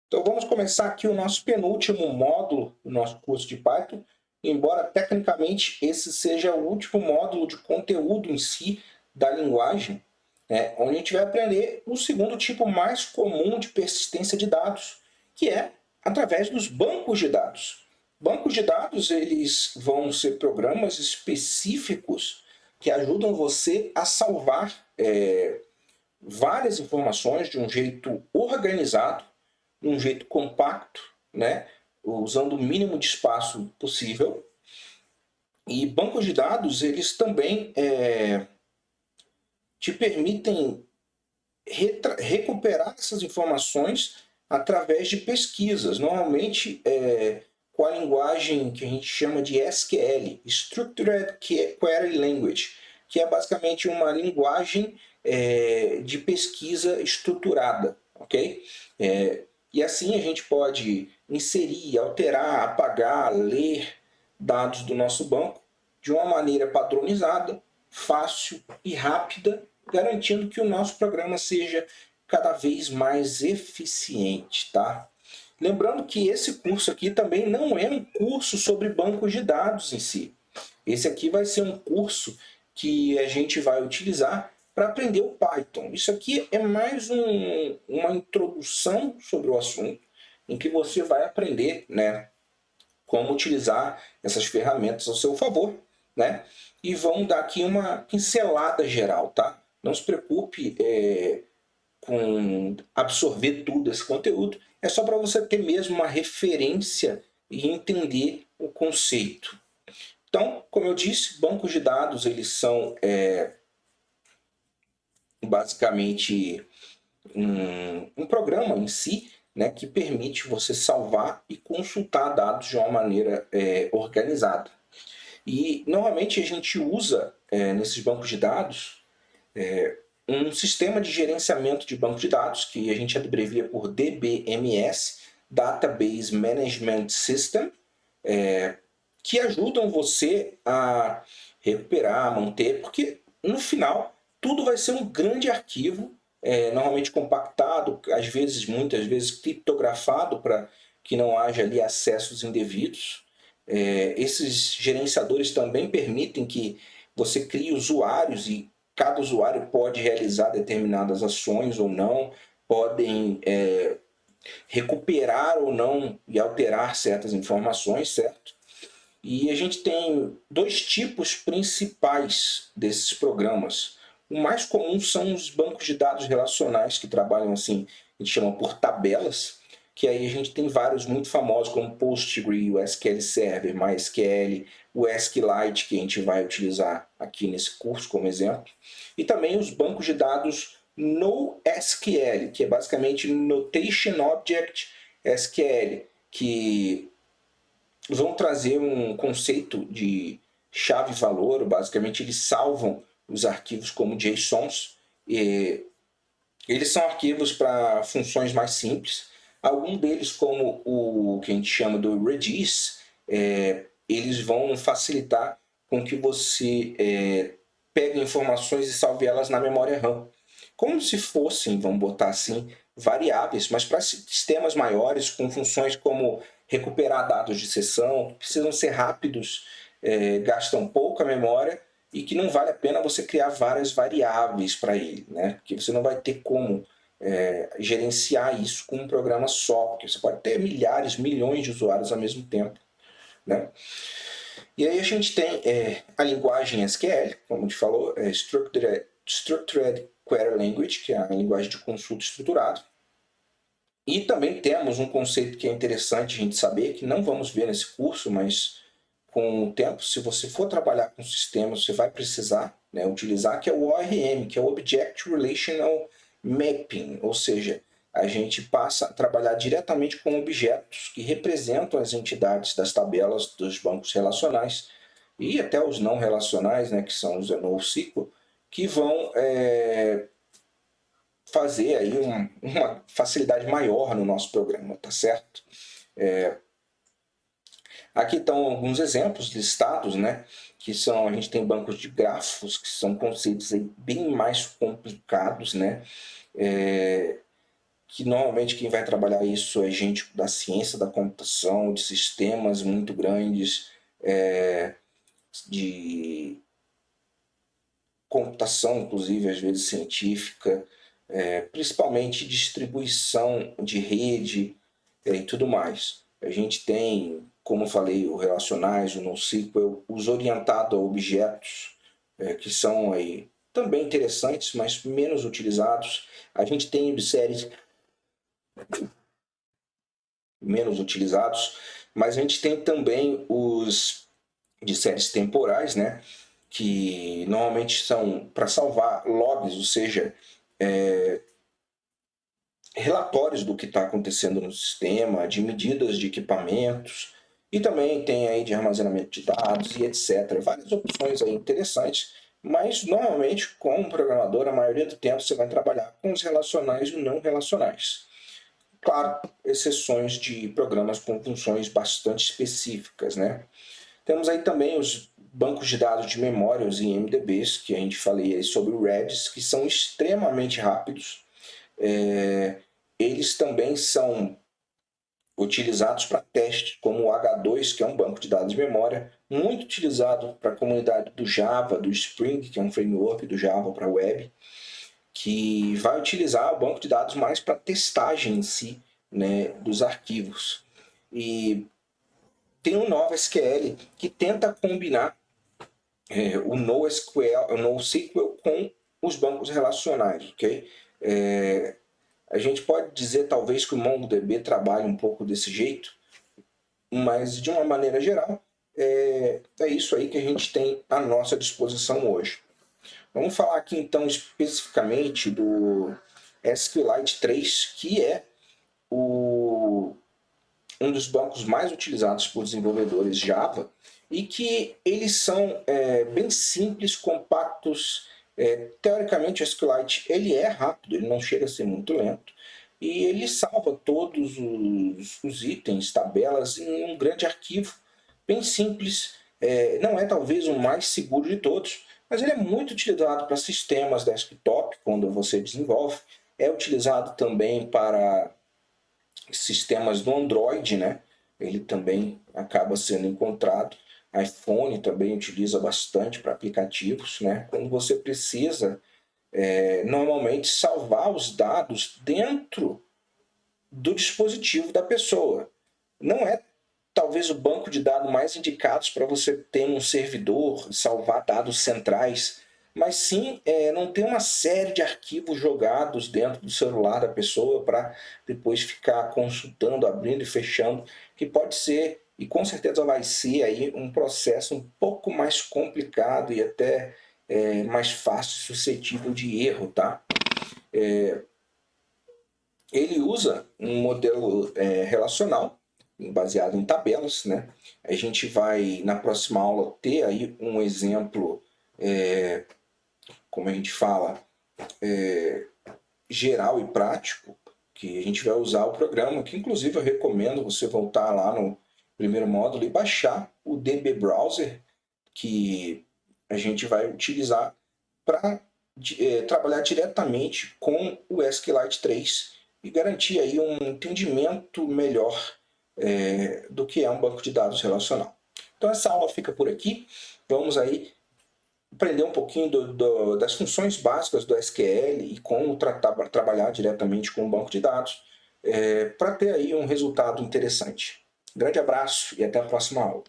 Então vamos começar aqui o nosso penúltimo módulo do nosso curso de Python, embora tecnicamente esse seja o último módulo de conteúdo em si da linguagem, onde a gente vai aprender o segundo tipo mais comum de persistência de dados, que é através dos bancos de dados. Bancos de dados eles vão ser programas específicos que ajudam você a salvar várias informações de um jeito organizado, de um jeito compacto, usando o mínimo de espaço possível. E bancos de dados, eles também te permitem recuperar essas informações através de pesquisas, normalmente com a linguagem que a gente chama de SQL, Structured Query Language, que é basicamente uma linguagem de pesquisa estruturada, ok? E assim a gente pode inserir, alterar, apagar, ler dados do nosso banco de uma maneira padronizada, fácil e rápida, garantindo que o nosso programa seja cada vez mais eficiente, tá? Lembrando que esse curso aqui também não é um curso sobre bancos de dados em si. Esse aqui vai ser um curso que a gente vai utilizar para aprender o Python. Isso aqui é mais uma introdução sobre o assunto, em que você vai aprender, como utilizar essas ferramentas ao seu favor, e vão dar aqui uma pincelada geral, tá? Não se preocupe com absorver tudo esse conteúdo, é só para você ter mesmo uma referência e entender o conceito. Então, como eu disse, bancos de dados eles são basicamente um programa em si, que permite você salvar e consultar dados de uma maneira organizada. E normalmente a gente usa nesses bancos de dados um sistema de gerenciamento de banco de dados, que a gente abrevia por DBMS, Database Management System, que ajudam você a recuperar, manter, porque no final tudo vai ser um grande arquivo, normalmente compactado, às vezes, muitas vezes criptografado para que não haja ali acessos indevidos. Esses gerenciadores também permitem que você crie usuários e cada usuário pode realizar determinadas ações ou não, podem recuperar ou não e alterar certas informações, certo? E a gente tem dois tipos principais desses programas. O mais comum são os bancos de dados relacionais, que trabalham assim, a gente chama por tabelas, que aí a gente tem vários muito famosos, como Postgre, o SQL Server, MySQL, o SQLite, que a gente vai utilizar aqui nesse curso como exemplo. E também os bancos de dados NoSQL, que é basicamente Notation Object SQL, que vão trazer um conceito de chave-valor, basicamente eles salvam os arquivos como JSONs. Eles são arquivos para funções mais simples. Alguns deles, como o que a gente chama do Redis, eles vão facilitar com que você pegue informações e salve elas na memória RAM. Como se fossem, vamos botar assim, variáveis, mas para sistemas maiores, com funções como recuperar dados de sessão, que precisam ser rápidos, gastam pouca memória e que não vale a pena você criar várias variáveis para ele, porque você não vai ter como gerenciar isso com um programa só, porque você pode ter milhares, milhões de usuários ao mesmo tempo. E aí a gente tem a linguagem SQL, como a gente falou, Structured Query Language, que é a linguagem de consulta estruturada. E também temos um conceito que é interessante a gente saber, que não vamos ver nesse curso, mas com o tempo, se você for trabalhar com sistemas, você vai precisar utilizar, que é o ORM, que é o Object Relational Mapping, ou seja, a gente passa a trabalhar diretamente com objetos que representam as entidades das tabelas dos bancos relacionais e até os não relacionais, que são os NoSQL, que vão fazer aí uma facilidade maior no nosso programa, tá certo? Aqui estão alguns exemplos listados, que são, a gente tem bancos de grafos, que são conceitos aí bem mais complicados, que normalmente quem vai trabalhar isso é gente da ciência da computação, de sistemas muito grandes, de computação, inclusive, às vezes científica, principalmente distribuição de rede e tudo mais. A gente tem, como eu falei, o relacionais, o NoSQL, os orientados a objetos, que são aí também interessantes, mas menos utilizados. A gente tem de séries menos utilizados, mas a gente tem também os de séries temporais, né? Que normalmente são para salvar logs, ou seja, relatórios do que está acontecendo no sistema, de medidas de equipamentos, e também tem aí de armazenamento de dados e etc. Várias opções aí interessantes, mas normalmente, como programador, a maioria do tempo você vai trabalhar com os relacionais e não relacionais. Claro, exceções de programas com funções bastante específicas, né? Temos aí também os bancos de dados de memória, os IMDBs, que a gente falei aí sobre o Redis, que são extremamente rápidos. Eles também são utilizados para teste, como o H2, que é um banco de dados de memória, muito utilizado para a comunidade do Java, do Spring, que é um framework do Java para web, que vai utilizar o banco de dados mais para testagem em si, né, dos arquivos. E tem o NoSQL, que tenta combinar o NoSQL com os bancos relacionais, ok? A gente pode dizer talvez que o MongoDB trabalhe um pouco desse jeito, mas de uma maneira geral é isso aí que a gente tem à nossa disposição hoje. Vamos falar aqui então especificamente do SQLite 3, que é um dos bancos mais utilizados por desenvolvedores Java e que eles são bem simples, compactos. Teoricamente o SQLite ele é rápido, ele não chega a ser muito lento e ele salva todos os itens, tabelas em um grande arquivo bem simples. Não é talvez o mais seguro de todos, mas ele é muito utilizado para sistemas desktop quando você desenvolve. É utilizado também para sistemas do Android, né? Ele também acaba sendo encontrado. iPhone também utiliza bastante para aplicativos, né? Quando você precisa normalmente salvar os dados dentro do dispositivo da pessoa. Não é talvez o banco de dados mais indicados para você ter um servidor, salvar dados centrais, mas sim não ter uma série de arquivos jogados dentro do celular da pessoa para depois ficar consultando, abrindo e fechando, que pode ser, e com certeza vai ser aí um processo um pouco mais complicado e até mais fácil, suscetível de erro, tá? Ele usa um modelo relacional, baseado em tabelas, né? A gente vai, na próxima aula, ter aí um exemplo, como a gente fala, geral e prático, que a gente vai usar o programa, que inclusive eu recomendo você voltar lá no primeiro módulo e baixar o DB Browser, que a gente vai utilizar para trabalhar diretamente com o SQLite 3 e garantir aí um entendimento melhor do que é um banco de dados relacional. Então essa aula fica por aqui. Vamos aí aprender um pouquinho das funções básicas do SQL e como trabalhar diretamente com o banco de dados para ter aí um resultado interessante. Grande abraço e até a próxima aula.